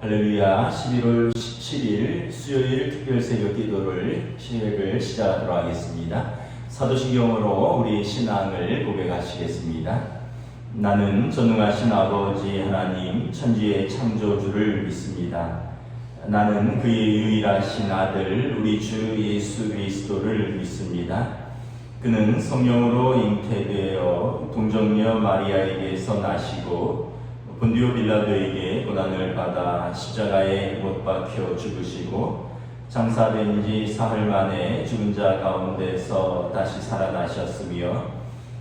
할렐루야. 11월 17일 수요일 특별 새벽 기도를 시작을 시작하도록 하겠습니다. 사도신경으로 우리 신앙을 고백하시겠습니다. 나는 전능하신 아버지 하나님 천지의 창조주를 믿습니다. 나는 그의 유일하신 아들 우리 주 예수 그리스도를 믿습니다. 그는 성령으로 잉태되어 동정녀 마리아에게서 나시고 본디오 빌라도에게 고난을 받아 십자가에 못 박혀 죽으시고 장사된 지 사흘 만에 죽은 자 가운데서 다시 살아나셨으며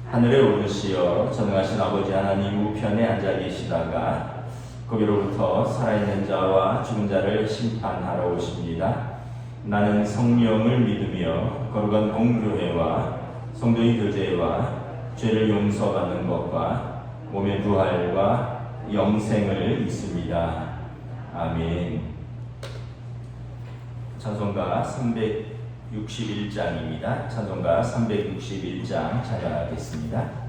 하늘에 오르시어 전능하신 아버지 하나님 우편에 앉아 계시다가 거기로부터 살아있는 자와 죽은 자를 심판하러 오십니다. 나는 성령을 믿으며 거룩한 공교회와 성도의 교제와 죄를 용서받는 것과 몸의 부활과 영생을 믿습니다. 아멘. 찬송가 361장입니다. 찬송가 361장 찬양하겠습니다.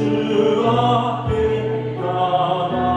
주 앞에 나아가네.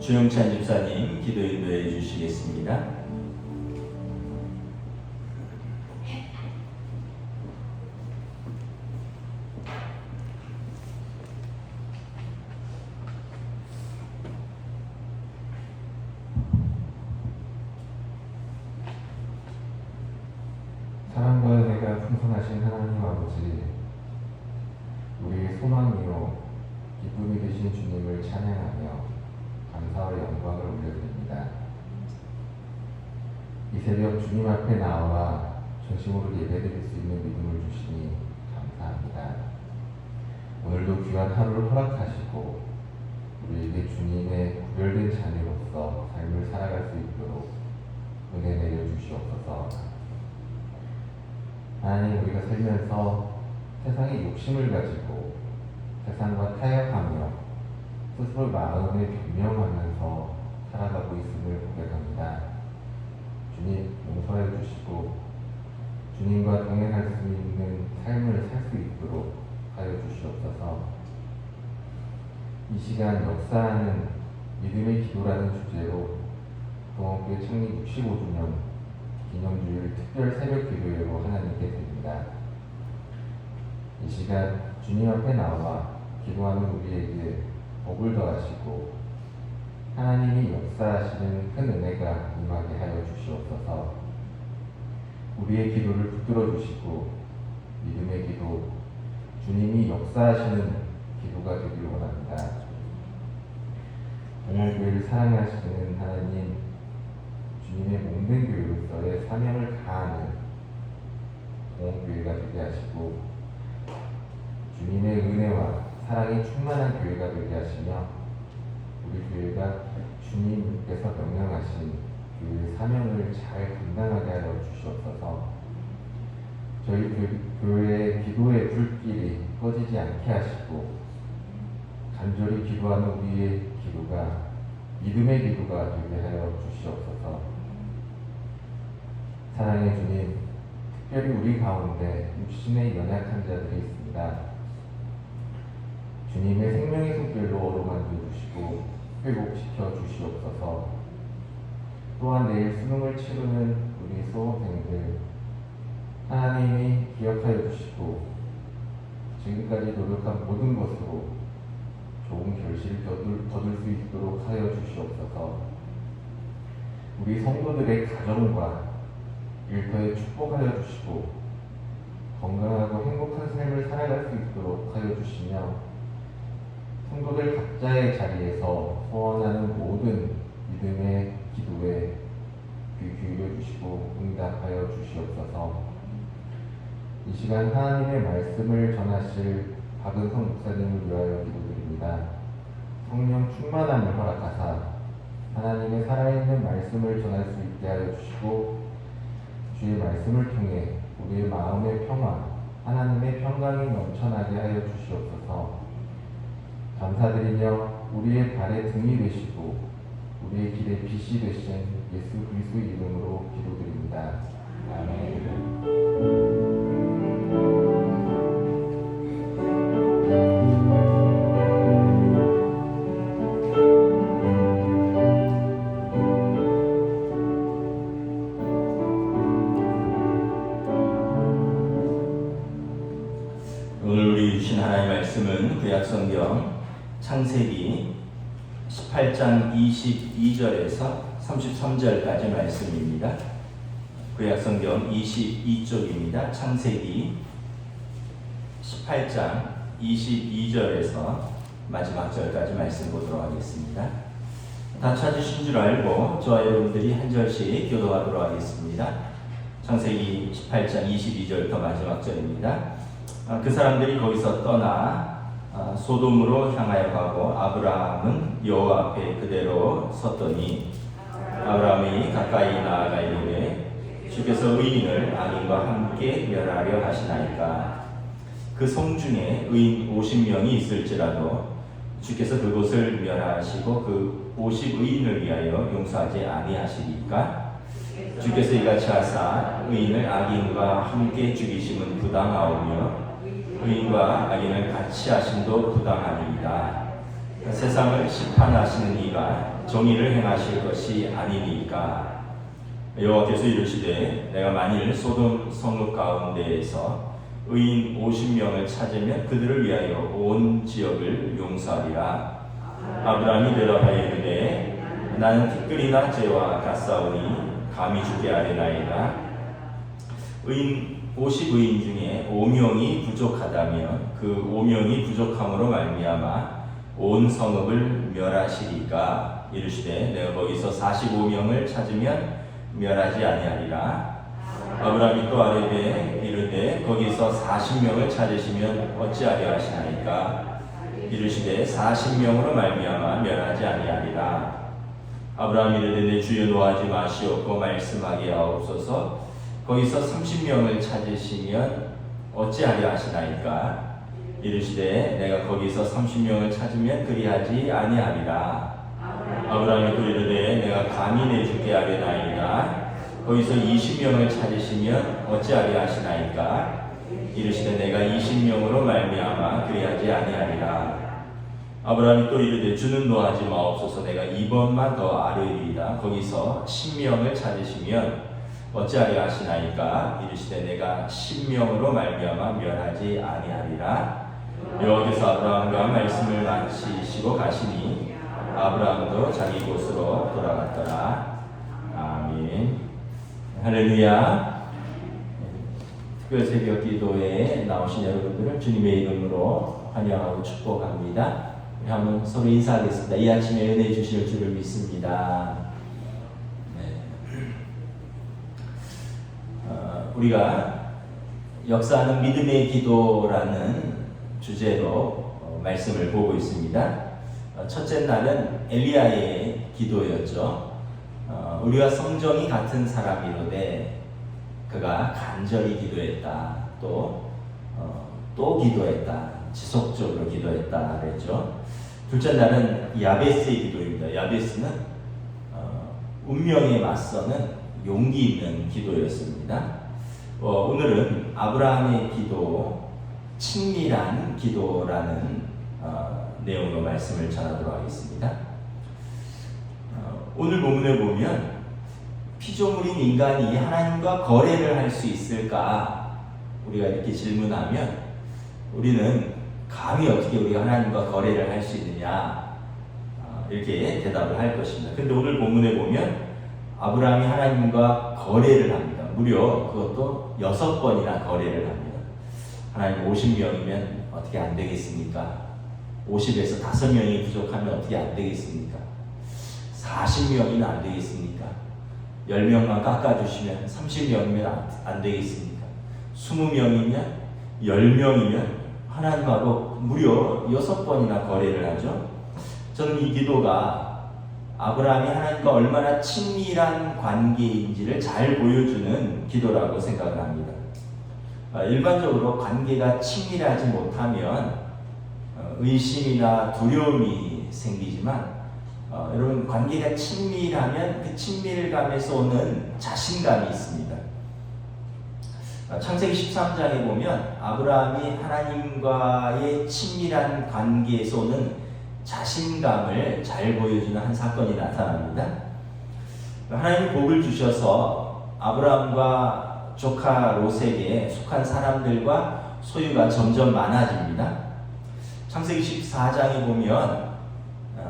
주영찬 집사님 기도 인도해 주시겠습니다. 사랑과 은혜가 풍성하신 하나님 아버지, 우리의 소망이요 기쁨이 되신 주님을 찬양하며 감사와 영광을 올려드립니다. 이 새벽 주님 앞에 나와 전심으로 예배드릴 수 있는 믿음을 주시니 감사합니다. 오늘도 귀한 하루를 허락하시고 우리에게 주님의 구별된 자녀로서 삶을 살아갈 수 있도록 은혜 내려주시옵소서. 하나님, 우리가 살면서 세상의 욕심을 가지고 세상과 타협하며 스스로 마음을 변명하면서 살아가고 있음을 고백합니다. 주님, 용서해 주시고 주님과 동행할 수 있는 삶을 살 수 있도록 하여 주시옵소서. 이 시간 역사하는 믿음의 기도라는 주제로 동원교회 창립 65주년 기념주일 특별 새벽 기도회로 하나님께 드립니다. 이 시간 주님 앞에 나와 기도하는 우리에게 복을 더하시고 하나님이 역사하시는 큰 은혜가 임하게 하여 주시옵소서. 우리의 기도를 붙들어 주시고 믿음의 기도, 주님이 역사하시는 기도가 되기를 원합니다. 동원교회를 사랑하시는 하나님, 주님의 몸된 교회로서의 사명을 다하는 동원교회가 되게 하시고 주님의 은혜와 사랑이 충만한 교회가 되게 하시며 우리 교회가 주님께서 명령하신 교회의 사명을 잘 감당하게 하여 주시옵소서. 저희 교회의 기도의 불길이 꺼지지 않게 하시고 간절히 기도하는 우리의 기도가 믿음의 기도가 되게 하여 주시옵소서. 사랑의 주님, 특별히 우리 가운데 육신의 연약한 자들이 있습니다. 주님의 생명의 손길로 어루만져 주시고 회복시켜 주시옵소서. 또한 내일 수능을 치르는 우리 수험생들 하나님이 기억하여 주시고 지금까지 노력한 모든 것으로 좋은 결실을 거둘 수 있도록 하여 주시옵소서. 우리 성도들의 가정과 일터에 축복하여 주시고 건강하고 행복한 삶을 살아갈 수 있도록 하여 주시며 성도들 각자의 자리에서 소원하는 모든 믿음의 기도에 귀 기울여 주시고 응답하여 주시옵소서. 이 시간 하나님의 말씀을 전하실 박은성 목사님을 위하여 기도드립니다. 성령 충만함을 허락하사 하나님의 살아있는 말씀을 전할 수 있게 하여 주시고 주의 말씀을 통해 우리의 마음의 평화, 하나님의 평강이 넘쳐나게 하여 주시옵소서. 감사드리며 우리의 발의 등이 되시고 우리의 길의 빛이 되신 예수 그리스도의 이름으로 기도드립니다. 아멘. 오늘 우리 주신 하나님의 말씀은 구약성경 창세기 18장 22절에서 33절까지 말씀입니다. 구약성경 22쪽입니다. 창세기 18장 22절에서 마지막 절까지 말씀 보도록 하겠습니다. 다 찾으신 줄 알고 저와 여러분들이 한 절씩 교도하도록 하겠습니다. 창세기 18장 22절부터 마지막 절입니다. 그 사람들이 거기서 떠나 소돔으로 향하여 가고 아브라함은 여호와 앞에 그대로 섰더니 아브라함이 가까이 나아가 이르되 주께서 의인을 악인과 함께 멸하려 하시나이까. 그 성 중에 의인 50명이 있을지라도 주께서 그곳을 멸하시고 그 50의인을 위하여 용서하지 아니하시리까. 주께서 이같이 하사 의인을 악인과 함께 죽이심은 부당하오며 의인과 악인을 같이 하심도 부당하니이다. 세상을 심판하시는 이가 정의를 행하실 것이 아니니까. 여호와께서 이르시되 내가 만일 소돔 성읍 가운데에서 의인 50명을 찾으면 그들을 위하여 온 지역을 용서하리라. 아브라함이 대답하여 이르되 나는 티끌이나 재와 같사오니 감히 주게 아뢰나이다. 의인 50의인 중에 5명이 부족하다면 그 5명이 부족함으로 말미암아 온 성읍을 멸하시리까. 이르시되 내가 거기서 45명을 찾으면 멸하지 아니하리라. 아브라함이 또 아뢰되 이르되 거기서 40명을 찾으시면 어찌하려 하시나이까. 이르시되 40명으로 말미암아 멸하지 아니하리라. 아브라함이 이르되 내 주여 노하지 마시옵고 말씀하게 하옵소서. 거기서 30명을 찾으시면 어찌하려 하시나이까. 이르시되 내가 거기서 30명을 찾으면 그리하지 아니하리라. 아브라함이 또 이르되 내가 감히 내 주께 아뢰나이다. 거기서 20명을 찾으시면 어찌하려 하시나이까. 이르시되 내가 20명으로 말미암아 그리하지 아니하리라. 아브라함이 또 이르되 주는 노하지 마옵소서. 내가 2번만 더 아뢰리이다. 거기서 10명을 찾으시면 어찌하려 하시나이까. 이르시되 내가 10명으로 말미암아 멸하지 아니하리라. 여호와께서 아브라함과 말씀을 마치시고 가시니 아브라함도 자기 곳으로 돌아갔더라. 아멘. 할렐루야. 특별 새벽 기도에 나오신 여러분들을 주님의 이름으로 환영하고 축복합니다. 우리 한번 서로 인사하겠습니다. 이 아침에 은혜 주실 줄을 믿습니다. 우리가 역사하는 믿음의 기도라는 주제로 말씀을 보고 있습니다. 첫째 날은 엘리야의 기도였죠. 우리와 성정이 같은 사람이로되 그가 간절히 기도했다. 또 기도했다. 지속적으로 기도했다 그랬죠. 둘째 날은 야베스의 기도입니다. 야베스는 운명에 맞서는 용기 있는 기도였습니다. 오늘은 아브라함의 기도, 친밀한 기도라는 내용으로 말씀을 전하도록 하겠습니다. 오늘 본문에 보면 피조물인 인간이 하나님과 거래를 할 수 있을까? 우리가 이렇게 질문하면 우리는 감히 어떻게 우리가 하나님과 거래를 할 수 있느냐? 이렇게 대답을 할 것입니다. 근데 오늘 본문에 보면 아브라함이 하나님과 거래를 합니다. 무려 그것도 6번이나 거래를 합니다. 하나님 50명이면 어떻게 안 되겠습니까? 50에서 5명이 부족하면 어떻게 안 되겠습니까? 40명이면 안 되겠습니까? 10명만 깎아주시면 30명이면 안 되겠습니까? 20명이면 10명이면 하나님하고 무려 6번이나 거래를 하죠. 저는 이 기도가 아브라함이 하나님과 얼마나 친밀한 관계인지를 잘 보여주는 기도라고 생각을 합니다. 일반적으로 관계가 친밀하지 못하면 의심이나 두려움이 생기지만 여러분 관계가 친밀하면 그 친밀감에서 오는 자신감이 있습니다. 창세기 13장에 보면 아브라함이 하나님과의 친밀한 관계에서 오는 자신감을 잘 보여주는 한 사건이 나타납니다. 하나님이 복을 주셔서 아브라함과 조카 롯에게 속한 사람들과 소유가 점점 많아집니다. 창세기 14장에 보면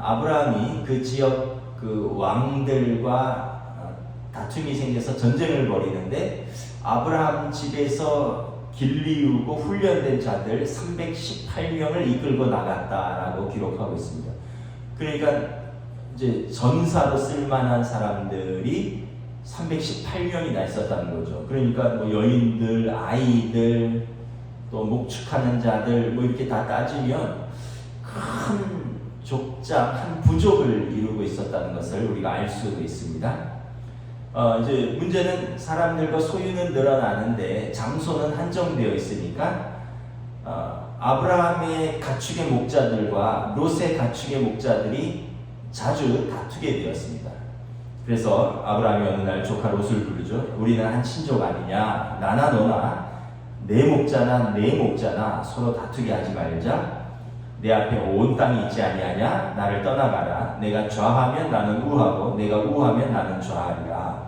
아브라함이 그 지역 그 왕들과 다툼이 생겨서 전쟁을 벌이는데 아브라함 집에서 길리우고 훈련된 자들 318명을 이끌고 나갔다라고 기록하고 있습니다. 그러니까 이제 전사로 쓸만한 사람들이 318명이나 있었다는 거죠. 그러니까 뭐 여인들, 아이들, 또 목축하는 자들 뭐 이렇게 다 따지면 큰 족장, 한 부족을 이루고 있었다는 것을 우리가 알 수 있습니다. 이제 문제는 사람들과 소유는 늘어나는데 장소는 한정되어 있으니까 아브라함의 가축의 목자들과 롯의 가축의 목자들이 자주 다투게 되었습니다. 그래서 아브라함이 어느 날 조카 롯을 부르죠. 우리는 한 친족 아니냐? 나나 너나 내 목자나 내 목자나 서로 다투게 하지 말자. 내 앞에 온 땅이 있지 아니하냐? 나를 떠나가라. 내가 좌하면 나는 우하고 내가 우하면 나는 좌하리라.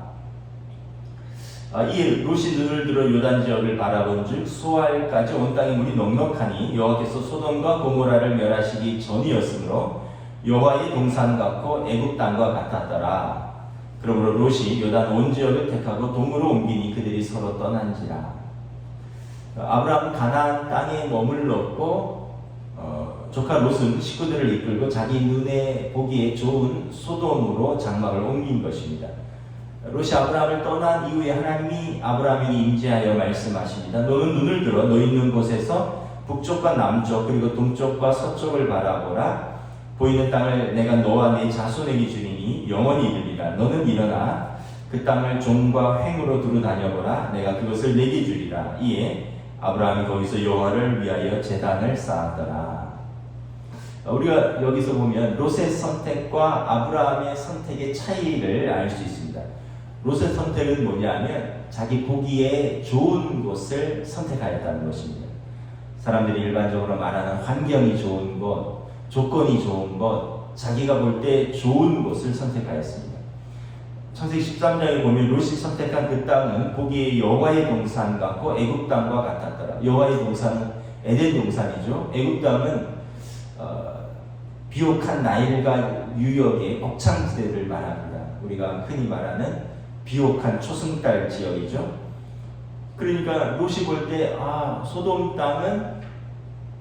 이 롯이 눈을 들어 요단 지역을 바라본즉 소알까지 온 땅의 물이 넉넉하니 여호와께서 소돔과 고모라를 멸하시기 전이었으므로 여호와의 동산 같고 애굽 땅과 같았더라. 그러므로 롯이 요단 온 지역을 택하고 동으로 옮기니 그들이 서로 떠난지라. 아브라함은 가나안 땅에 머물렀고 조카 롯은 식구들을 이끌고 자기 눈에 보기에 좋은 소돔으로 장막을 옮긴 것입니다. 롯이 아브라함을 떠난 이후에 하나님이 아브라함에게 임재하여 말씀하십니다. 너는 눈을 들어 너 있는 곳에서 북쪽과 남쪽 그리고 동쪽과 서쪽을 바라보라. 보이는 땅을 내가 너와 내 자손에게 주리니 영원히 이르리라. 너는 일어나 그 땅을 종과 횡으로 두루 다녀보라. 내가 그것을 내게 주리라. 이에 아브라함이 거기서 여호와를 위하여 제단을 쌓았더라. 우리가 여기서 보면 롯의 선택과 아브라함의 선택의 차이를 알 수 있습니다. 롯의 선택은 뭐냐면 자기 보기에 좋은 곳을 선택하였다는 것입니다. 사람들이 일반적으로 말하는 환경이 좋은 곳, 조건이 좋은 곳, 자기가 볼 때 좋은 곳을 선택하였습니다. 창세기 13장에 보면 롯이 선택한 그 땅은 보기에 여호와의 동산 같고 애굽 땅과 같았더라. 여호와의 동산은 에덴 동산이죠. 애굽 땅은 비옥한 나일강 유역의 곡창지대를 말합니다. 우리가 흔히 말하는 비옥한 초승달 지역이죠. 그러니까 롯이 볼 때 소돔 땅은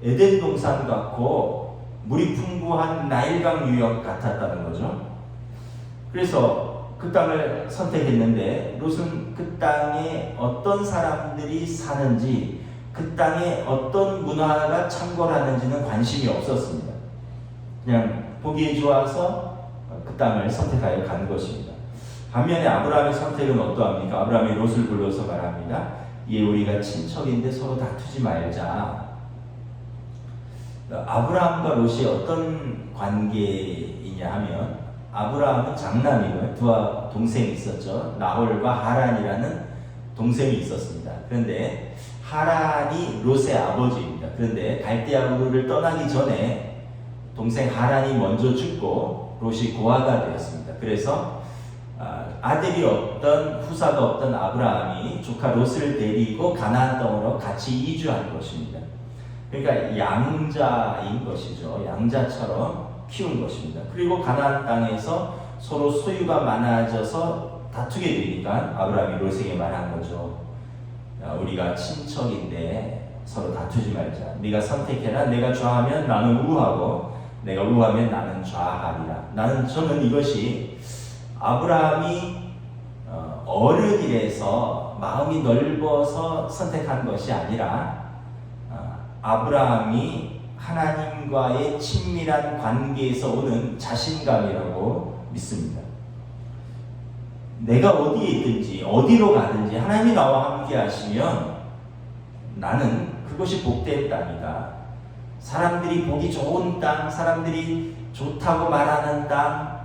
에덴 동산 같고 물이 풍부한 나일강 유역 같았다는 거죠. 그래서 그 땅을 선택했는데 롯은 그 땅에 어떤 사람들이 사는지 그 땅에 어떤 문화가 창궐하는지는 관심이 없었습니다. 그냥 보기에 좋아서 그 땅을 선택하여 간 것입니다. 반면에 아브라함의 선택은 어떠합니까? 아브라함이 롯을 불러서 말합니다. 예, 우리가 친척인데 서로 다투지 말자. 아브라함과 롯이 어떤 관계이냐 하면 아브라함은 장남이고요. 두 동생이 있었죠. 나홀과 하란이라는 동생이 있었습니다. 그런데 하란이 롯의 아버지입니다. 그런데 갈대아우르를 떠나기 전에 동생 하란이 먼저 죽고 롯이 고아가 되었습니다. 그래서 아들이 없던 후사가 없던 아브라함이 조카 롯을 데리고 가나안 땅으로 같이 이주한 것입니다. 그러니까 양자인 것이죠. 양자처럼 키운 것입니다. 그리고 가나안 땅에서 서로 소유가 많아져서 다투게 되니까 아브라함이 롯에게 말한 거죠. 우리가 친척인데 서로 다투지 말자. 네가 선택해라. 내가 좌하면 나는 우하고 내가 우하면 나는 좌하리라. 저는 이것이 아브라함이 어른이라서 마음이 넓어서 선택한 것이 아니라 아브라함이 하나님과의 친밀한 관계에서 오는 자신감이라고 믿습니다. 내가 어디에 있든지 어디로 가든지 하나님이 나와 함께 하시면 나는 그것이 복된 땅이다. 사람들이 보기 좋은 땅, 사람들이 좋다고 말하는 땅,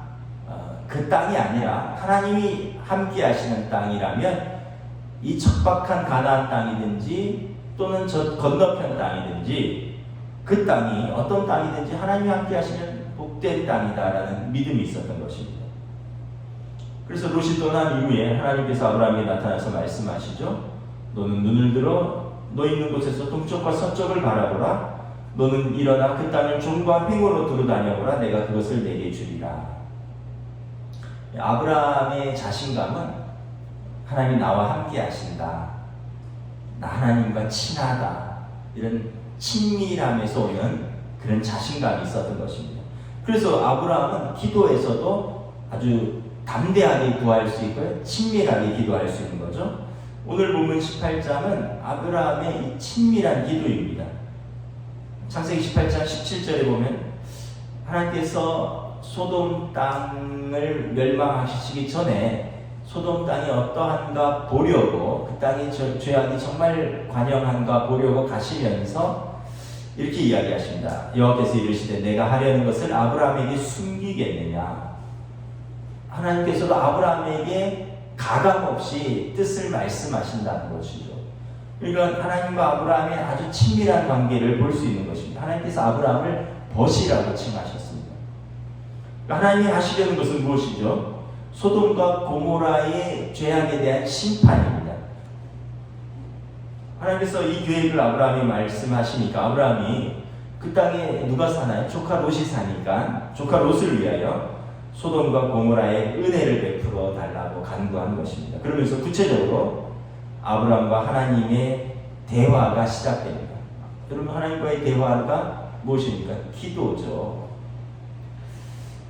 그 땅이 아니라 하나님이 함께 하시는 땅이라면 이 척박한 가나안 땅이든지 또는 저 건너편 땅이든지 그 땅이 어떤 땅이든지 하나님이 함께 하시면 복된 땅이다라는 믿음이 있었던 것입니다. 그래서 롯이 떠난 이후에 하나님께서 아브라함에게 나타나서 말씀하시죠. 너는 눈을 들어 너 있는 곳에서 동쪽과 서쪽을 바라보라. 너는 일어나 그 땅을 종과 횡으로 두루 다녀보라. 내가 그것을 내게 주리라. 아브라함의 자신감은 하나님이 나와 함께 하신다. 나 하나님과 친하다. 이런 친밀함에서 오는 그런 자신감이 있었던 것입니다. 그래서 아브라함은 기도에서도 아주 담대하게 구할 수 있고요. 친밀하게 기도할 수 있는 거죠. 오늘 본문 18장은 아브라함의 이 친밀한 기도입니다. 창세기 18장 17절에 보면 하나님께서 소돔 땅을 멸망하시기 전에 소돔 땅이 어떠한가 보려고 그 땅의 죄악이 정말 관영한가 보려고 가시면서 이렇게 이야기하십니다. 여호와께서 이르시되 내가 하려는 것을 아브라함에게 숨기겠느냐. 하나님께서도 아브라함에게 가감없이 뜻을 말씀하신다는 것이죠. 그러니까 하나님과 아브라함의 아주 친밀한 관계를 볼 수 있는 것입니다. 하나님께서 아브라함을 벗이라고 칭하셨습니다. 하나님이 하시려는 것은 무엇이죠? 소돔과 고모라의 죄악에 대한 심판입니다. 하나님께서 이 계획을 아브라함이 말씀하시니까 아브라함이 그 땅에 누가 사나요? 조카 롯이 사니까 조카 롯을 위하여 소돔과 고모라의 은혜를 베풀어 달라고 간구한 것입니다. 그러면서 구체적으로 아브라함과 하나님의 대화가 시작됩니다. 여러분, 하나님과의 대화가 무엇입니까? 기도죠.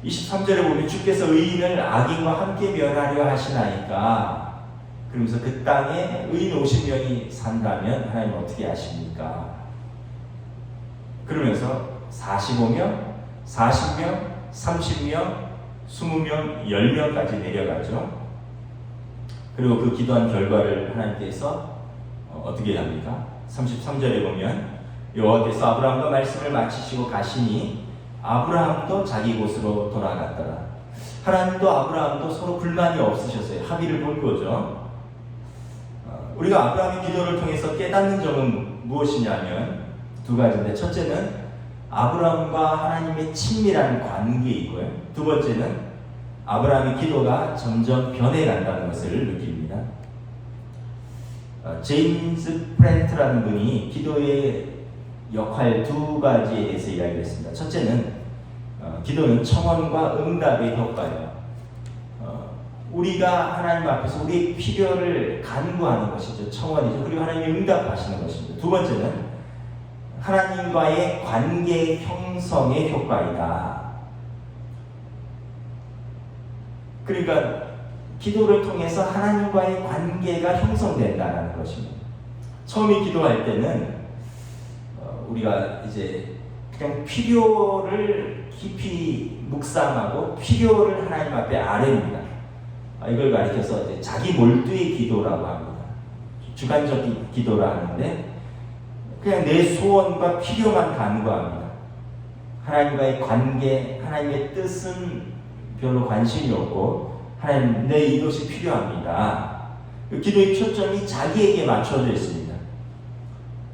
23절에 보면 주께서 의인을 악인과 함께 멸하려 하시나이까, 그러면서 그 땅에 의인 50명이 산다면 하나님 어떻게 하십니까? 그러면서 45명, 40명, 30명, 20명, 10명까지 내려가죠. 그리고 그 기도한 결과를 하나님께서 어떻게 합니까? 33절에 보면 여호와께서 아브라함과 말씀을 마치시고 가시니 아브라함도 자기 곳으로 돌아갔더라. 하나님도 아브라함도 서로 불만이 없으셨어요. 합의를 본 거죠. 우리가 아브라함의 기도를 통해서 깨닫는 점은 무엇이냐면 두 가지인데, 첫째는 아브라함과 하나님의 친밀한 관계이고요. 두 번째는 아브라함의 기도가 점점 변해간다는 것을 느낍니다. 제임스 프렌트라는 분이 기도의 역할 두 가지에 대해서 이야기했습니다. 첫째는 기도는 청원과 응답의 효과예요. 우리가 하나님 앞에서 우리의 필요를 간구하는 것이죠. 청원이죠. 그리고 하나님이 응답하시는 것입니다. 두 번째는 하나님과의 관계 형성의 효과이다. 그러니까 기도를 통해서 하나님과의 관계가 형성된다는 것입니다. 처음에 기도할 때는 우리가 이제 그냥 필요를 깊이 묵상하고 필요를 하나님 앞에 아뢰입니다. 이걸 가리켜서 이제 자기 몰두의 기도라고 합니다. 주관적 기도라 하는데 그냥 내 소원과 필요만 간구합니다. 하나님과의 관계, 하나님의 뜻은 별로 관심이 없고 하나님 내 이것이 필요합니다. 기도의 초점이 자기에게 맞춰져 있습니다.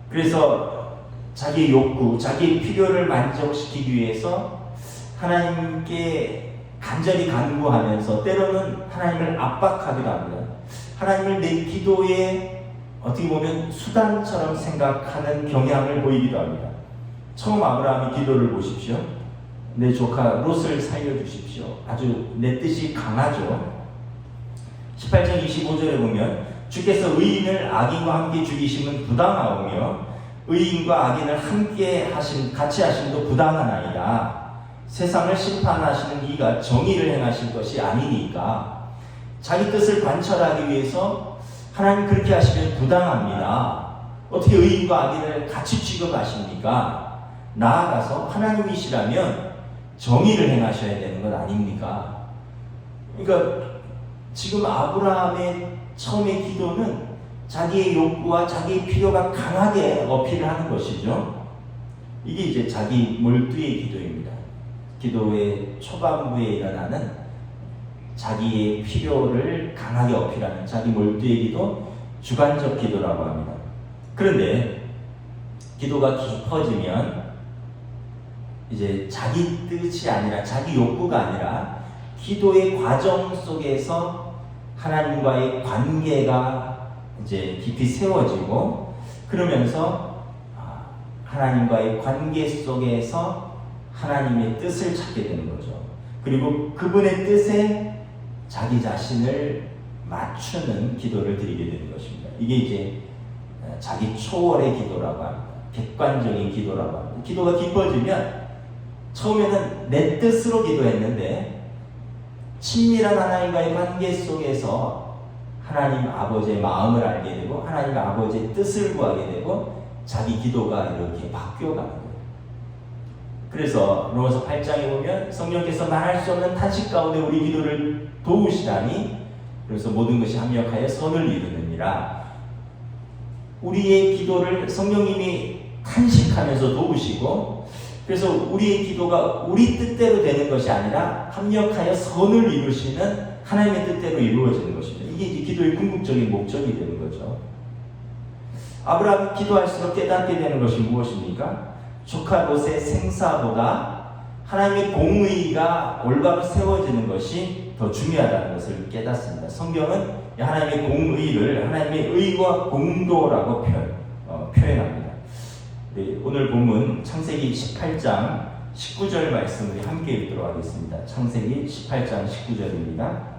그래서 자기의 욕구, 자기의 필요를 만족시키기 위해서 하나님께 간절히 간구하면서 때로는 하나님을 압박하기도 합니다. 하나님을 내 기도에 어떻게 보면 수단처럼 생각하는 경향을 보이기도 합니다. 처음 아브라함의 기도를 보십시오. 내 조카 롯을 살려주십시오. 아주 내 뜻이 강하죠. 18장 25절에 보면 주께서 의인을 악인과 함께 죽이심은 부당하오며 의인과 악인을 같이 하심도 부당하나이다. 세상을 심판하시는 이가 정의를 행하실 것이 아니니까. 자기 뜻을 관철하기 위해서 하나님 그렇게 하시면 부당합니다. 어떻게 의인과 악인을 같이 취급하십니까? 나아가서 하나님이시라면 정의를 행하셔야 되는 것 아닙니까? 그러니까 지금 아브라함의 처음의 기도는 자기의 욕구와 자기의 필요가 강하게 어필을 하는 것이죠. 이게 이제 자기 몰두의 기도입니다. 기도의 초반부에 일어나는 자기의 필요를 강하게 어필하는 자기 몰두의 기도, 주관적 기도라고 합니다. 그런데 기도가 깊어지면 이제 자기 뜻이 아니라 자기 욕구가 아니라 기도의 과정 속에서 하나님과의 관계가 이제 깊이 세워지고 그러면서 하나님과의 관계 속에서 하나님의 뜻을 찾게 되는 거죠. 그리고 그분의 뜻에 자기 자신을 맞추는 기도를 드리게 되는 것입니다. 이게 이제 자기 초월의 기도라고 합니다. 객관적인 기도라고 합니다. 기도가 깊어지면 처음에는 내 뜻으로 기도했는데 친밀한 하나님과의 관계 속에서 하나님 아버지의 마음을 알게 되고 하나님 아버지의 뜻을 구하게 되고 자기 기도가 이렇게 바뀌어가는 거예요. 그래서 로마서 8장에 보면 성령께서 말할 수 없는 탄식 가운데 우리 기도를 도우시다니 그래서 모든 것이 합력하여 선을 이루느니라. 우리의 기도를 성령님이 탄식하면서 도우시고 그래서 우리의 기도가 우리 뜻대로 되는 것이 아니라 합력하여 선을 이루시는 하나님의 뜻대로 이루어지는 것입니다. 이게 이제 기도의 궁극적인 목적이 되는 거죠. 아브라함이 기도할수록 깨닫게 되는 것이 무엇입니까? 조카 롯의 생사보다 하나님의 공의가 올바로 세워지는 것이 더 중요하다는 것을 깨닫습니다. 성경은 하나님의 공의를 하나님의 의와 공도라고 표현합니다. 오늘 본문 창세기 18장 19절 말씀을 함께 읽도록 하겠습니다. 창세기 18장 19절입니다.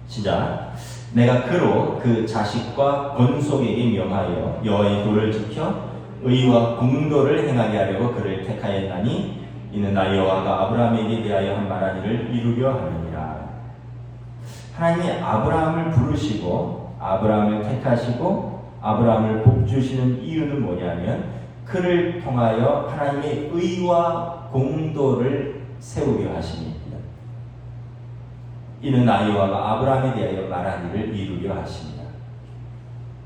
시작. 내가 그로 그 자식과 번속에게 명하여 여호와의 도를 지켜 의와 공도를 행하게 하려고 그를 택하였나니 이는 나 여호와가 아브라함에게 대하여 한 말한 일을 이루려 함이니라. 하나님이 아브라함을 부르시고 아브라함을 택하시고 아브라함을 복주시는 이유는 뭐냐면 그를 통하여 하나님의 의와 공도를 세우려 하심입니다. 이는 나 여호와가 아브라함에 대하여 말한 일을 이루려 하십니다.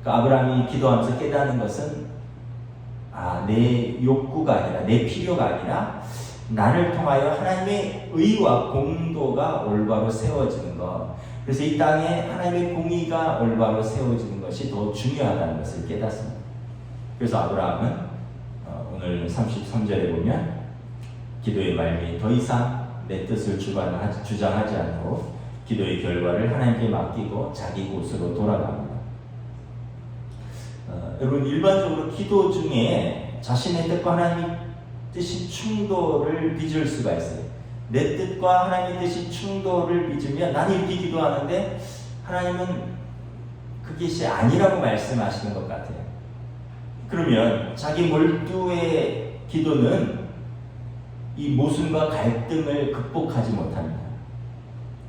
그러니까 아브라함이 기도하면서 깨닫는 것은 내 욕구가 아니라 내 필요가 아니라 나를 통하여 하나님의 의와 공도가 올바로 세워지는 것. 그래서 이 땅에 하나님의 공의가 올바로 세워지는 것이 더 중요하다는 것을 깨닫습니다. 그래서 아브라함은 오늘 33절에 보면 기도의 말미 더 이상 내 뜻을 주장하지 않고 기도의 결과를 하나님께 맡기고 자기 곳으로 돌아갑니다. 여러분 일반적으로 기도 중에 자신의 뜻과 하나님의 뜻이 충돌을 빚을 수가 있어요. 내 뜻과 하나님의 뜻이 충돌을 빚으면 나는 이렇게 기도하는데 하나님은 그것이 아니라고 말씀하시는 것 같아요. 그러면 자기 몰두의 기도는 이 모순과 갈등을 극복하지 못합니다.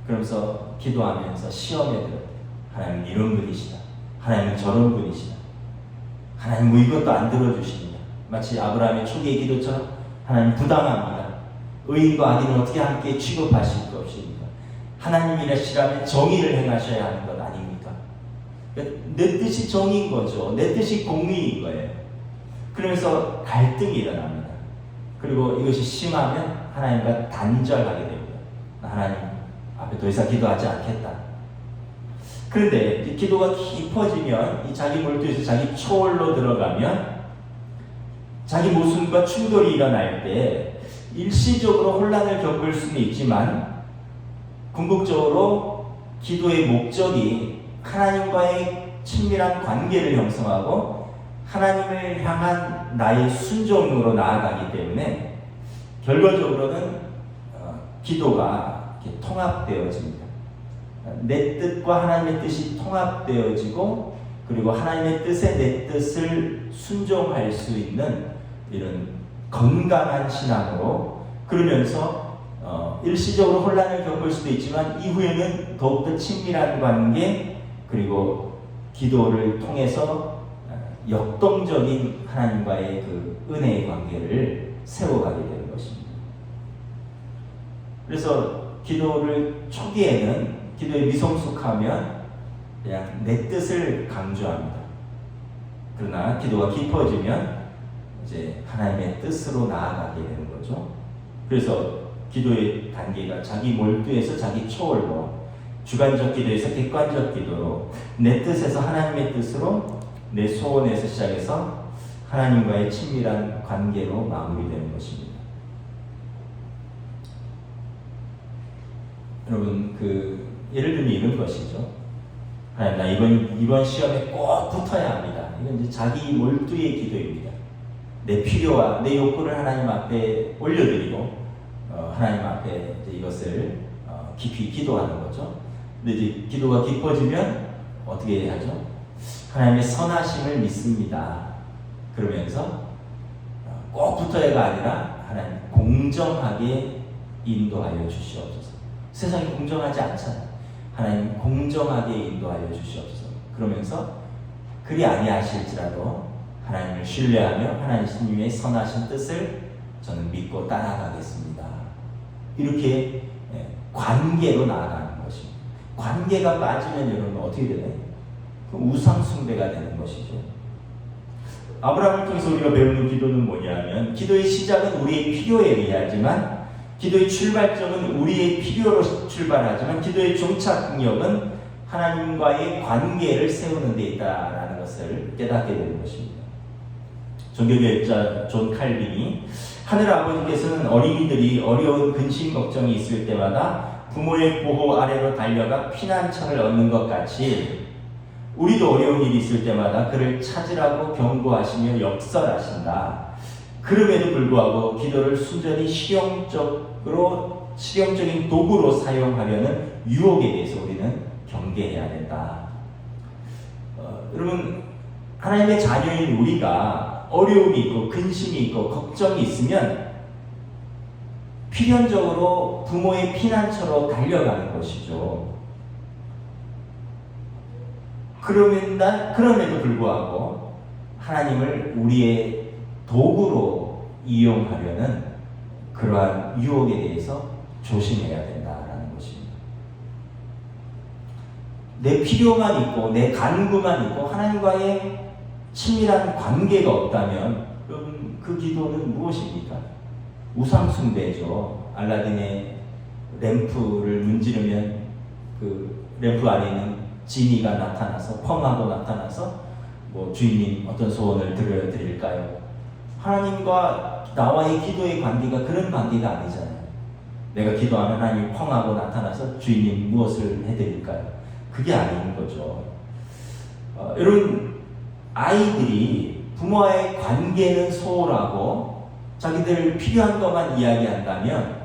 그러면서 기도하면서 시험에 들어요. 하나님 이런 분이시다. 하나님 저런 분이시다. 하나님 뭐 이것도 안 들어주십니다. 마치 아브라함의 초기의 기도처럼 하나님 부당합니다. 의인과 악인을 어떻게 함께 취급하실 것입니까? 하나님이라시라면 정의를 행하셔야 하는 것 아닙니까? 내 뜻이 정의인 거죠. 내 뜻이 공의인 거예요. 그러면서 갈등이 일어납니다. 그리고 이것이 심하면 하나님과 단절하게 됩니다. 하나님 앞에 더 이상 기도하지 않겠다. 그런데 이 기도가 깊어지면 이 자기 몰두에서 자기 초월로 들어가면 자기 모순과 충돌이 일어날 때 일시적으로 혼란을 겪을 수는 있지만 궁극적으로 기도의 목적이 하나님과의 친밀한 관계를 형성하고 하나님을 향한 나의 순종으로 나아가기 때문에 결과적으로는 기도가 이렇게 통합되어집니다. 내 뜻과 하나님의 뜻이 통합되어지고 그리고 하나님의 뜻에 내 뜻을 순종할 수 있는 이런 건강한 신앙으로 그러면서 일시적으로 혼란을 겪을 수도 있지만 이후에는 더욱더 친밀한 관계 그리고 기도를 통해서 역동적인 하나님과의 그 은혜의 관계를 세워가게 되는 것입니다. 그래서 기도를 초기에는 기도에 미성숙하면 그냥 내 뜻을 강조합니다. 그러나 기도가 깊어지면 이제 하나님의 뜻으로 나아가게 되는 거죠. 그래서 기도의 단계가 자기 몰두에서 자기 초월로 주관적 기도에서 객관적 기도로 내 뜻에서 하나님의 뜻으로 내 소원에서 시작해서 하나님과의 친밀한 관계로 마무리되는 것입니다. 여러분 예를 들면 이런 것이죠. 하나님 나 이번 시험에 꼭 붙어야 합니다. 이건 이제 자기 몰두의 기도입니다. 내 필요와 내 욕구를 하나님 앞에 올려드리고 하나님 앞에 이제 이것을 깊이 기도하는 거죠. 근데 이제 기도가 깊어지면 어떻게 하죠? 하나님의 선하심을 믿습니다. 그러면서 꼭 붙어야가 아니라 하나님 공정하게 인도하여 주시옵소서. 세상이 공정하지 않잖아요. 하나님 공정하게 인도하여 주시옵소서. 그러면서 그리 아니하실지라도 하나님을 신뢰하며 하나님의 선하신 뜻을 저는 믿고 따라가겠습니다. 이렇게 관계로 나아가는 것입니다. 관계가 빠지면 여러분 어떻게 되나요? 우상 숭배가 되는 것이죠. 아브라함을 통해서 우리가 배우는 기도는 뭐냐면 기도의 시작은 우리의 필요에 의하지만 기도의 출발점은 우리의 필요로 출발하지만 기도의 종착역은 하나님과의 관계를 세우는 데 있다라는 것을 깨닫게 되는 것입니다. 종교개혁자 존 칼빈이 하늘 아버지께서는 어린이들이 어려운 근심 걱정이 있을 때마다 부모의 보호 아래로 달려가 피난처를 얻는 것 같이 우리도 어려운 일이 있을 때마다 그를 찾으라고 경고하시며 역설하신다. 그럼에도 불구하고 기도를 순전히 실용적인 도구로 사용하려는 유혹에 대해서 우리는 경계해야 된다. 여러분, 하나님의 자녀인 우리가 어려움이 있고 근심이 있고 걱정이 있으면 필연적으로 부모의 피난처로 달려가는 것이죠. 그럼에도 불구하고 하나님을 우리의 도구로 이용하려는 그러한 유혹에 대해서 조심해야 된다라는 것입니다. 내 필요만 있고 내 간구만 있고 하나님과의 친밀한 관계가 없다면 여러분 그 기도는 무엇입니까? 우상숭배죠. 알라딘의 램프를 문지르면 그 램프 안에 있는 지니가 나타나서 펑하고 나타나서 주인님 어떤 소원을 드릴까요? 하나님과 나와의 기도의 관계가 그런 관계가 아니잖아요. 내가 기도하면 하나님이 펑하고 나타나서 주인님 무엇을 해드릴까요? 그게 아닌 거죠. 여러분, 아이들이 부모와의 관계는 소홀하고 자기들 필요한 것만 이야기한다면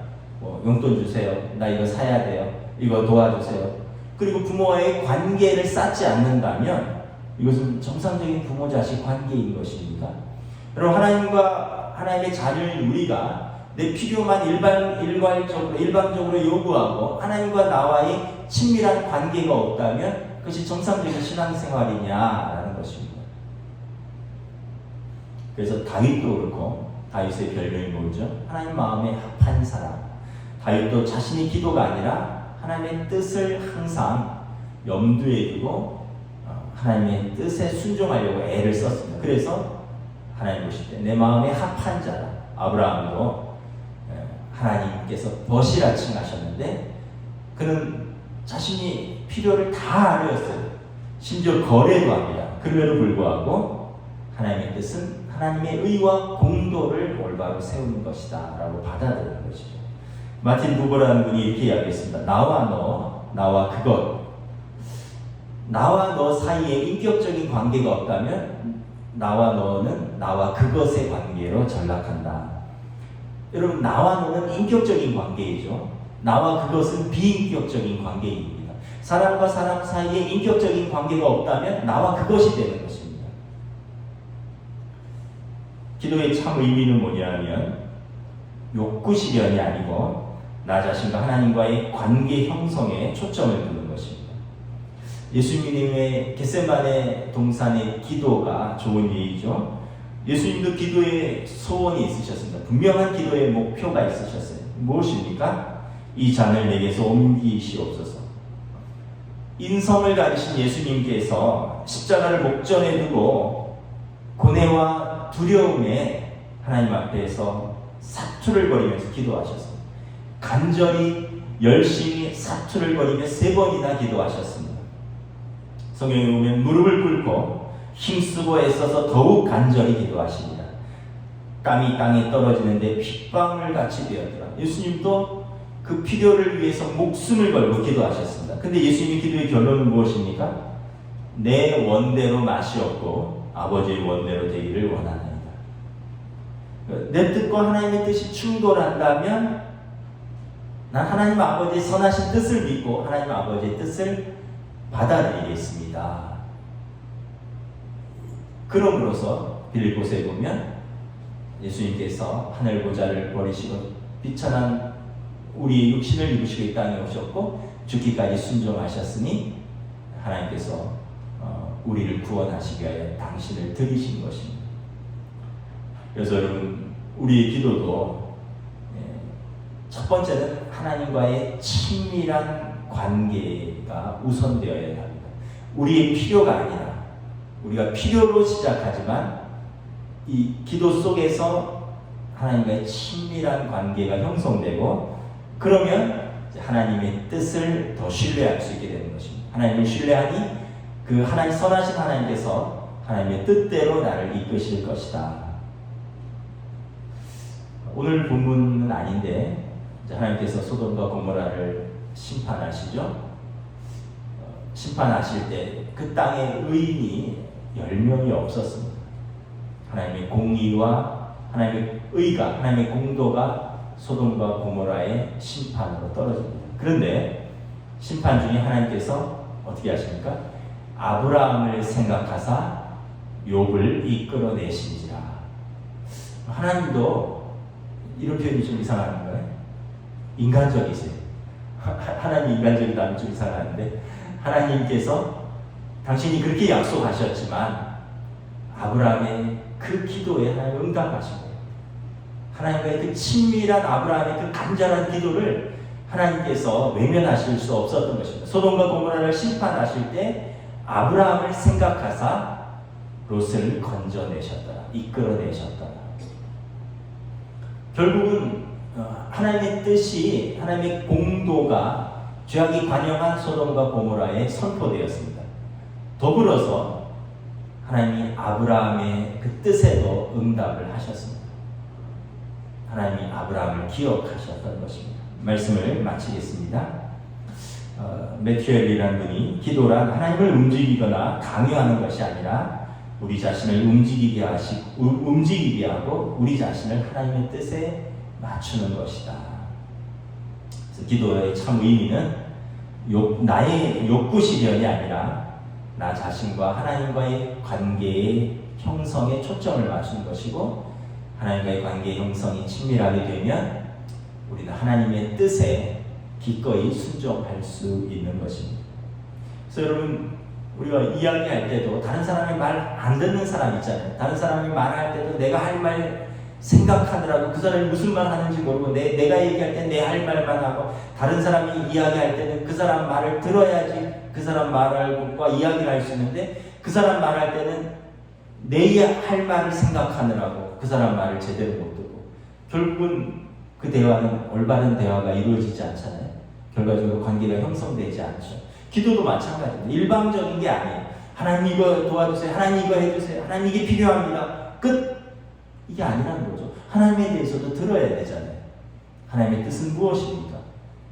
용돈 주세요. 나 이거 사야 돼요. 이거 도와주세요. 그리고 부모와의 관계를 쌓지 않는다면 이것은 정상적인 부모-자식 관계인 것입니다. 여러분, 하나님의 자녀인 우리가 내 필요만 일방적으로 요구하고 하나님과 나와의 친밀한 관계가 없다면 그것이 정상적인 신앙생활이냐라는 것입니다. 그래서 다윗도 그렇고, 다윗의 별명이 뭐죠? 하나님 마음에 합한 사람. 다윗도 자신의 기도가 아니라 하나님의 뜻을 항상 염두에 두고 하나님의 뜻에 순종하려고 애를 썼습니다. 그래서 하나님 보실 때 내 마음에 합한 자라. 아브라함도 하나님께서 벗이라 칭하셨는데 그는 자신이 필요를 다 알았어요. 심지어 거래도 합니다. 그럼에도 불구하고 하나님의 뜻은 하나님의 의와 공도를 올바로 세우는 것이다 라고 받아들이는 것이죠. 마틴 부버라는 분이 이렇게 이야기했습니다. 나와 너, 나와 그것. 나와 너 사이에 인격적인 관계가 없다면 나와 너는 나와 그것의 관계로 전락한다. 여러분, 나와 너는 인격적인 관계이죠. 나와 그것은 비인격적인 관계입니다. 사람과 사람 사이에 인격적인 관계가 없다면 나와 그것이 되는 것입니다. 기도의 참 의미는 뭐냐면 욕구 실현이 아니고 나 자신과 하나님과의 관계 형성에 초점을 두는 것입니다. 예수님의 겟세마네 동산의 기도가 좋은 예이죠. 예수님도 기도에 소원이 있으셨습니다. 분명한 기도의 목표가 있으셨어요. 무엇입니까? 이 잔을 내게서 옮기시옵소서. 인성을 가지신 예수님께서 십자가를 목전에 두고 고뇌와 두려움에 하나님 앞에서 사투를 벌이면서 기도하셨습니다. 간절히 열심히 사투를 벌이며 3번이나 기도하셨습니다. 성경에 보면 무릎을 꿇고 힘쓰고 애써서 더욱 간절히 기도하십니다. 땀이 땅에 떨어지는데 핏방울 같이 되었더라. 예수님도 그 필요를 위해서 목숨을 걸고 기도하셨습니다. 근데 예수님의 기도의 결론은 무엇입니까? 내 원대로 마시옵고 아버지의 원대로 되기를 원하나이다. 내 뜻과 하나님의 뜻이 충돌한다면 난 하나님 아버지의 선하신 뜻을 믿고 하나님 아버지의 뜻을 받아들이겠습니다. 그럼으로써 빌립보서에 보면 예수님께서 하늘 보좌를 버리시고 비천한 우리의 육신을 입으시고 이 땅에 오셨고 죽기까지 순종하셨으니 하나님께서 우리를 구원하시기 위하여 당신을 들이신 것입니다. 그래서 여러분, 우리의 기도도 첫 번째는 하나님과의 친밀한 관계가 우선되어야 합니다. 우리의 필요가 아니라 우리가 필요로 시작하지만 이 기도 속에서 하나님과의 친밀한 관계가 형성되고 그러면 하나님의 뜻을 더 신뢰할 수 있게 되는 것입니다. 하나님을 신뢰하니 그 하나님 선하신 하나님께서 하나님의 뜻대로 나를 이끄실 것이다. 오늘 본문은 아닌데 이제 하나님께서 소돔과 고모라를 심판하시죠. 심판하실 때 그 땅에 의인이 10명이 없었습니다. 하나님의 공의와 하나님의 의가, 하나님의 공도가 소돔과 고모라의 심판으로 떨어집니다. 그런데 심판 중에 하나님께서 어떻게 하십니까? 아브라함을 생각하사 욥을 이끌어내신지라. 하나님도 이런 표현이 좀 이상한 거예요. 인간적이세요. 하나님 인간적이다면 좀 이상한데 하나님께서 당신이 그렇게 약속하셨지만 아브라함의 그 기도에 하나님 응답하시고 하나님과의 그 친밀한 아브라함의 그 간절한 기도를 하나님께서 외면하실 수 없었던 것입니다. 소돔과 고모라를 심판하실 때 아브라함을 생각하사 롯을 건져내셨더라, 이끌어내셨더라. 결국은 하나님의 뜻이, 하나님의 공도가 죄악이 관영한 소돔과 고모라에 선포되었습니다. 더불어서 하나님이 아브라함의 그 뜻에도 응답을 하셨습니다. 하나님이 아브라함을 기억하셨던 것입니다. 말씀을 마치겠습니다. 매튜엘이라는 분이 기도란 하나님을 움직이거나 강요하는 것이 아니라 우리 자신을 움직이게 하고 우리 자신을 하나님의 뜻에 맞추는 것이다. 그래서 기도의 참 의미는 나의 욕구 실현이 아니라 나 자신과 하나님과의 관계의 형성에 초점을 맞추는 것이고 하나님과의 관계의 형성이 친밀하게 되면 우리는 하나님의 뜻에 기꺼이 순종할 수 있는 것입니다. 그래서 여러분 우리가 이야기할 때도 다른 사람의 말 안 듣는 사람 있잖아요. 다른 사람이 말할 때도 내가 할 말 생각하느라고 그 사람이 무슨 말 하는지 모르고 내가 얘기할 때 내 할 말만 하고 다른 사람이 이야기할 때는 그 사람 말을 들어야지 그 사람 말과 이야기를 할 수 있는데 그 사람 말할 때는 내 할 말을 생각하느라고 그 사람 말을 제대로 못 듣고 결국은 그 대화는 올바른 대화가 이루어지지 않잖아요. 결과적으로 관계가 형성되지 않죠. 기도도 마찬가지입니다. 일방적인 게 아니에요. 하나님 이거 도와주세요. 하나님 이거 해주세요. 하나님 이게 필요합니다. 끝! 이게 아니라는 거죠. 하나님에 대해서도 들어야 되잖아요. 하나님의 뜻은 무엇입니까?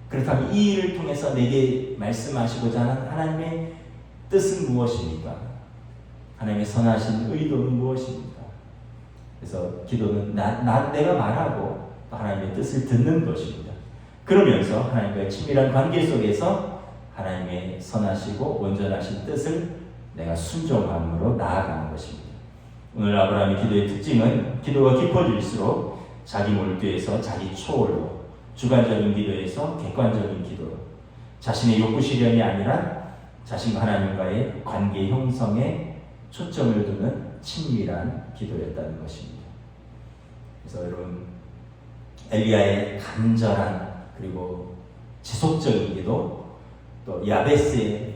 그렇다면 이 일을 통해서 내게 말씀하시고자 하는 하나님의 뜻은 무엇입니까? 하나님의 선하신 의도는 무엇입니까? 그래서 기도는 내가 말하고 하나님의 뜻을 듣는 것입니다. 그러면서 하나님과의 친밀한 관계 속에서 하나님의 선하시고 온전하신 뜻을 내가 순종함으로 나아가는 것입니다. 오늘 아브라함의 기도의 특징은 기도가 깊어질수록 자기 몰두에서 자기 초월로, 주관적인 기도에서 객관적인 기도로, 자신의 욕구 실현이 아니라 자신과 하나님과의 관계 형성에 초점을 두는 친밀한 기도였다는 것입니다. 그래서 여러분 엘리야의 간절한 그리고 지속적인 기도, 또 야베스의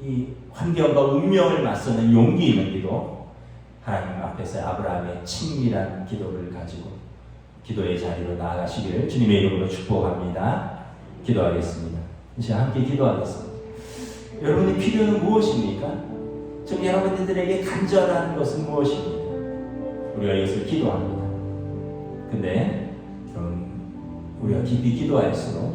이 환경과 운명을 맞서는 용기 있는 기도, 하나님 앞에서 아브라함의 친밀한 기도를 가지고 기도의 자리로 나아가시기를 주님의 이름으로 축복합니다. 기도하겠습니다. 이제 함께 기도하겠습니다. 여러분의 필요는 무엇입니까? 지금 여러분들에게 간절한 것은 무엇입니까? 우리가 이것을 기도합니다. 근데 우리가 깊이 기도할수록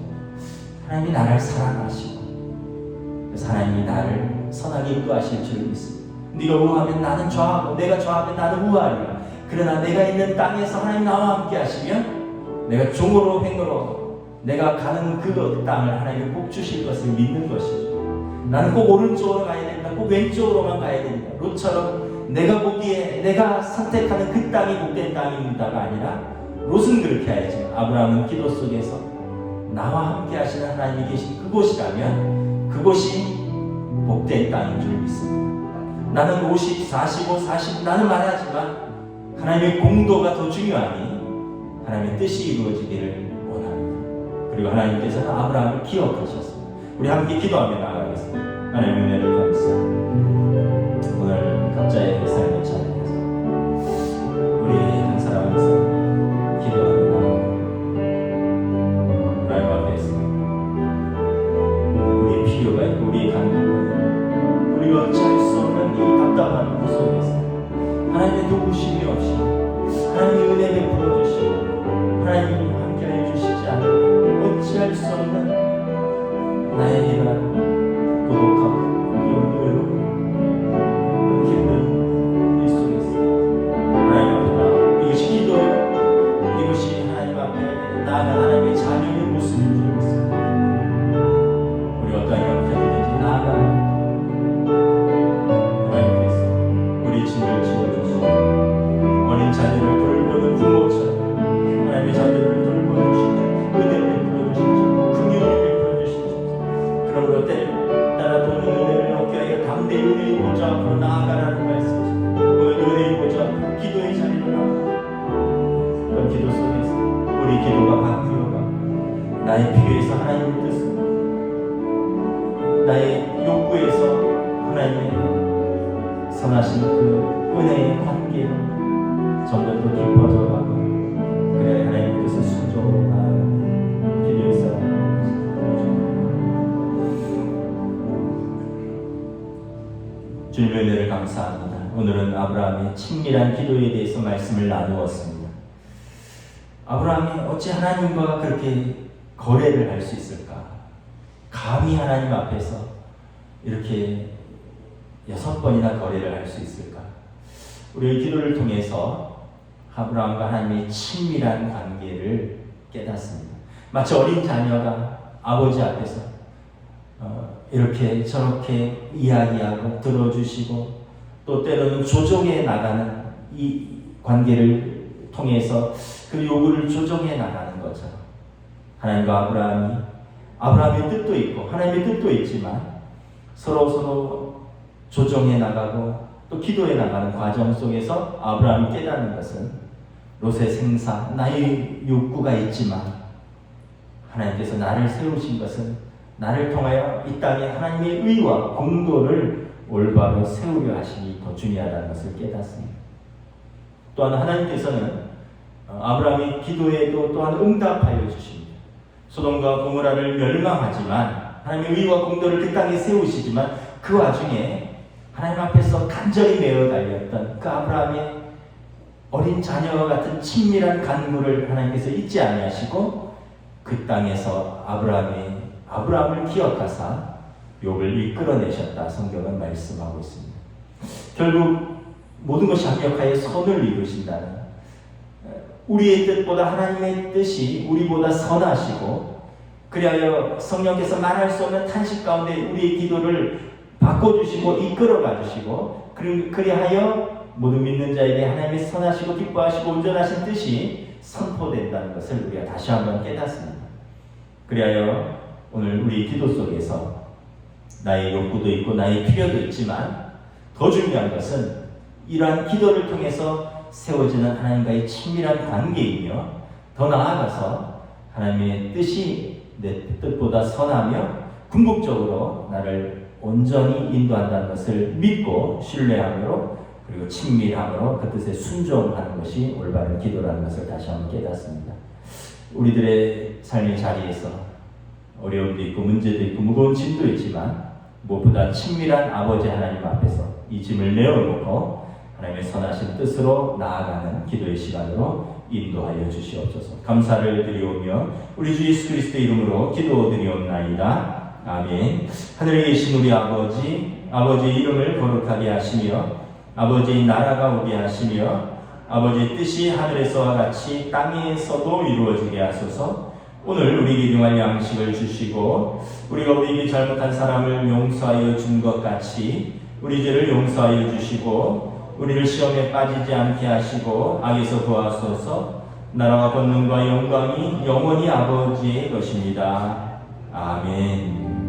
하나님이 나를 사랑하시고 그래서 하나님이 나를 선하게 인도하실 줄 믿습니다. 네가 우하면 나는 좌하고 내가 좌하면 나는 우하리라. 그러나 내가 있는 땅에서 하나님 나와 함께 하시면 내가 종으로 행으로 내가 가는 그 땅을 하나님이 꼭 주실 것을 믿는 것이죠. 나는 꼭 오른쪽으로 가야 된다. 꼭 왼쪽으로만 가야 된다. 롯처럼 내가 보기에 내가 선택하는 그 땅이 복된 땅입니다가 아니라 롯은 그렇게 하였지만 아브라함은 기도 속에서 나와 함께 하시는 하나님이 계신 그곳이라면 그곳이 복된 땅인 줄 믿습니다. 나는 50, 45, 40 나는 말하지만 하나님의 공도가 더 중요하니 하나님의 뜻이 이루어지기를 원합니다. 그리고 하나님께서는 아브라함을 기억하셨습니다. 우리 함께 기도하며 나아가겠습니다. 하나님 은혜를 감사합니다. 오늘 각자의 삶을 찾아내서 우리 한 사람에서 기도하며 나아갑니다. 하나님 앞에 있습니다. 우리의 필요가 있고 우리의 간구가 자해란 고독함, 외로움, 힘든 일 속에서 하나님 앞에 나아 이것이 기도예요. 이것이 하나님 앞에 나아가 하나님의 자녀의 모습인 줄 믿습니다. 우리 어떠한 형편이든지 나아가는 하나님께서 우리 짐을 지어주시고 어린 자녀를 돌보는 부모처럼 하나님의 자녀를 돌보주시는 은혜를 베풀어 주시고 긍휼을 베풀어 주시고 그런 것들 따라 도는 은혜를 얻게 하여 담대히 은혜의 보좌 앞으로 나아가라는 말씀이십니다. 오늘 은혜의 보좌 앞으로 기도의 자리로 나아가 그런 기도 속에서 우리 기도가 바뀌어가 나의 필요에서 하나님의 뜻을 나의 욕구에서 하나님의 선하신 그 은혜의 관계로 점점 더 깊어져가고 그래야 하나님의 뜻을 순종으로 나아가는 기도의 사람. 주님의 은혜를 감사합니다. 오늘은 아브라함의 친밀한 기도에 대해서 말씀을 나누었습니다. 아브라함이 어찌 하나님과 그렇게 거래를 할 수 있을까? 감히 하나님 앞에서 이렇게 6번이나 거래를 할 수 있을까? 우리의 기도를 통해서 아브라함과 하나님의 친밀한 관계를 깨닫습니다. 마치 어린 자녀가 아버지 앞에서 이렇게 저렇게 이야기하고 들어주시고 또 때로는 조정해 나가는 이 관계를 통해서 그 요구를 조정해 나가는 것처럼 하나님과 아브라함의 뜻도 있고 하나님의 뜻도 있지만 서로 조정해 나가고 또 기도해 나가는 과정 속에서 아브라함이 깨닫는 것은 롯의 생사, 나의 욕구가 있지만 하나님께서 나를 세우신 것은 나를 통하여 이 땅에 하나님의 의와 공도를 올바로 세우려 하시니 더 중요하다는 것을 깨닫습니다. 또한 하나님께서는 아브라함의 기도에도 또한 응답하여 주십니다. 소돔과 고모라를 멸망하지만 하나님의 의와 공도를 그 땅에 세우시지만 그 와중에 하나님 앞에서 간절히 매어 달렸던 그 아브라함의 어린 자녀와 같은 친밀한 간구를 하나님께서 잊지 아니하시고 그 땅에서 아브라함을 기억하사 욥을 이끌어내셨다 성경은 말씀하고 있습니다. 결국 모든 것이 합력하여 선을 이루신다는 우리의 뜻보다 하나님의 뜻이 우리보다 선하시고 그리하여 성령께서 말할 수 없는 탄식 가운데 우리의 기도를 바꿔주시고 이끌어가 주시고 그리하여 모든 믿는 자에게 하나님의 선하시고 기뻐하시고 온전하신 뜻이 선포된다는 것을 우리가 다시 한번 깨닫습니다. 그리하여 오늘 우리 기도 속에서 나의 욕구도 있고 나의 필요도 있지만 더 중요한 것은 이러한 기도를 통해서 세워지는 하나님과의 친밀한 관계이며 더 나아가서 하나님의 뜻이 내 뜻보다 선하며 궁극적으로 나를 온전히 인도한다는 것을 믿고 신뢰함으로 그리고 친밀함으로 그 뜻에 순종하는 것이 올바른 기도라는 것을 다시 한번 깨닫습니다. 우리들의 삶의 자리에서 어려움도 있고 문제도 있고 무거운 짐도 있지만 무엇보다 친밀한 아버지 하나님 앞에서 이 짐을 내어놓고 하나님의 선하신 뜻으로 나아가는 기도의 시간으로 인도하여 주시옵소서. 감사를 드리오며 우리 주 예수 그리스도의 이름으로 기도드리옵나이다. 아멘. 하늘에 계신 우리 아버지의 이름을 거룩하게 하시며 아버지의 나라가 오게 하시며 아버지의 뜻이 하늘에서와 같이 땅에서도 이루어지게 하소서. 오늘 우리에게 일용할 양식을 주시고 우리가 우리에게 잘못한 사람을 용서하여 준 것 같이 우리 죄를 용서하여 주시고 우리를 시험에 빠지지 않게 하시고 악에서 구하소서. 나라와 권능과 영광이 영원히 아버지의 것입니다. 아멘.